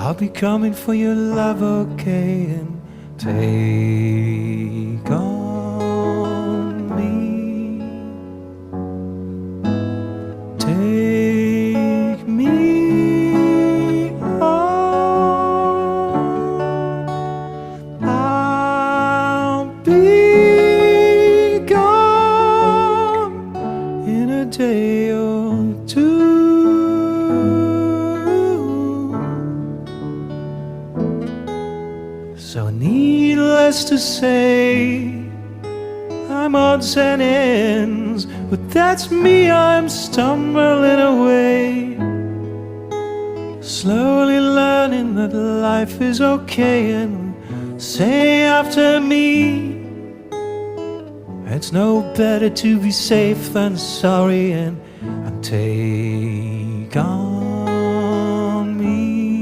I'll be coming for your love, okay? And take on me, take me on. I'll be gone in a day or two. So needless to say, I'm odds and ends, but that's me, I'm stumbling away, slowly learning that life is okay. And say after me, it's no better to be safe than sorry. And take